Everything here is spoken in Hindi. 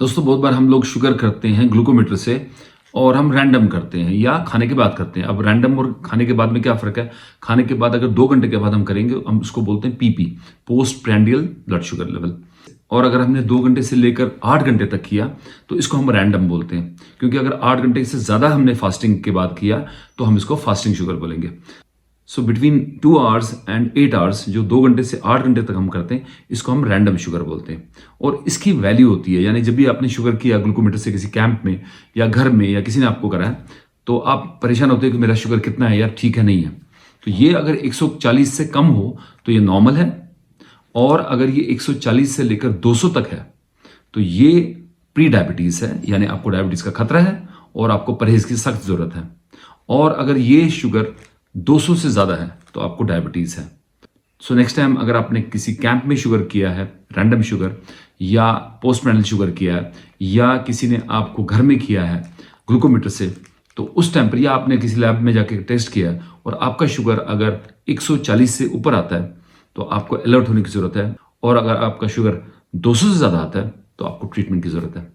दोस्तों बहुत बार हम लोग शुगर करते हैं ग्लूकोमीटर से और हम रैंडम करते हैं या खाने के बाद करते हैं। अब रैंडम और खाने के बाद में क्या फ़र्क है? खाने के बाद अगर 2 घंटे के बाद हम करेंगे, हम उसको बोलते हैं PP, post prandial blood sugar level. और अगर हमने 2 घंटे से लेकर 8 घंटे तक किया तो इसको हम रैंडम बोलते हैं, क्योंकि अगर 8 घंटे से ज़्यादा हमने फास्टिंग के बाद किया तो हम इसको फास्टिंग शुगर बोलेंगे। So between 2 hours and 8 hours, जो 2 घंटे से 8 घंटे तक हम करते हैं, इसको हम रैंडम शुगर बोलते हैं। और इसकी वैल्यू होती है, यानी जब भी आपने शुगर किया ग्लूकोमीटर से किसी कैंप में या घर में या किसी ने आपको कराया, तो आप परेशान होते हैं कि मेरा शुगर कितना है यार, ठीक है नहीं है। तो ये अगर 140 से कम हो तो ये नॉर्मल है, और अगर ये 140 से लेकर 200 तक है तो ये प्री डायबिटीज़ है, यानी आपको डायबिटीज़ का खतरा है और आपको परहेज की सख्त ज़रूरत है। और अगर ये शुगर 200 से ज़्यादा है तो आपको डायबिटीज़ है। सो नेक्स्ट टाइम अगर आपने किसी कैंप में शुगर किया है, रैंडम शुगर या पोस्ट प्रैंडियल शुगर किया है, या किसी ने आपको घर में किया है ग्लूकोमीटर से, तो उस टाइम पर या आपने किसी लैब में जाके टेस्ट किया है और आपका शुगर अगर 140 से ऊपर आता है तो आपको अलर्ट होने की ज़रूरत है। और अगर आपका शुगर 200 से ज़्यादा आता है तो आपको ट्रीटमेंट की ज़रूरत है।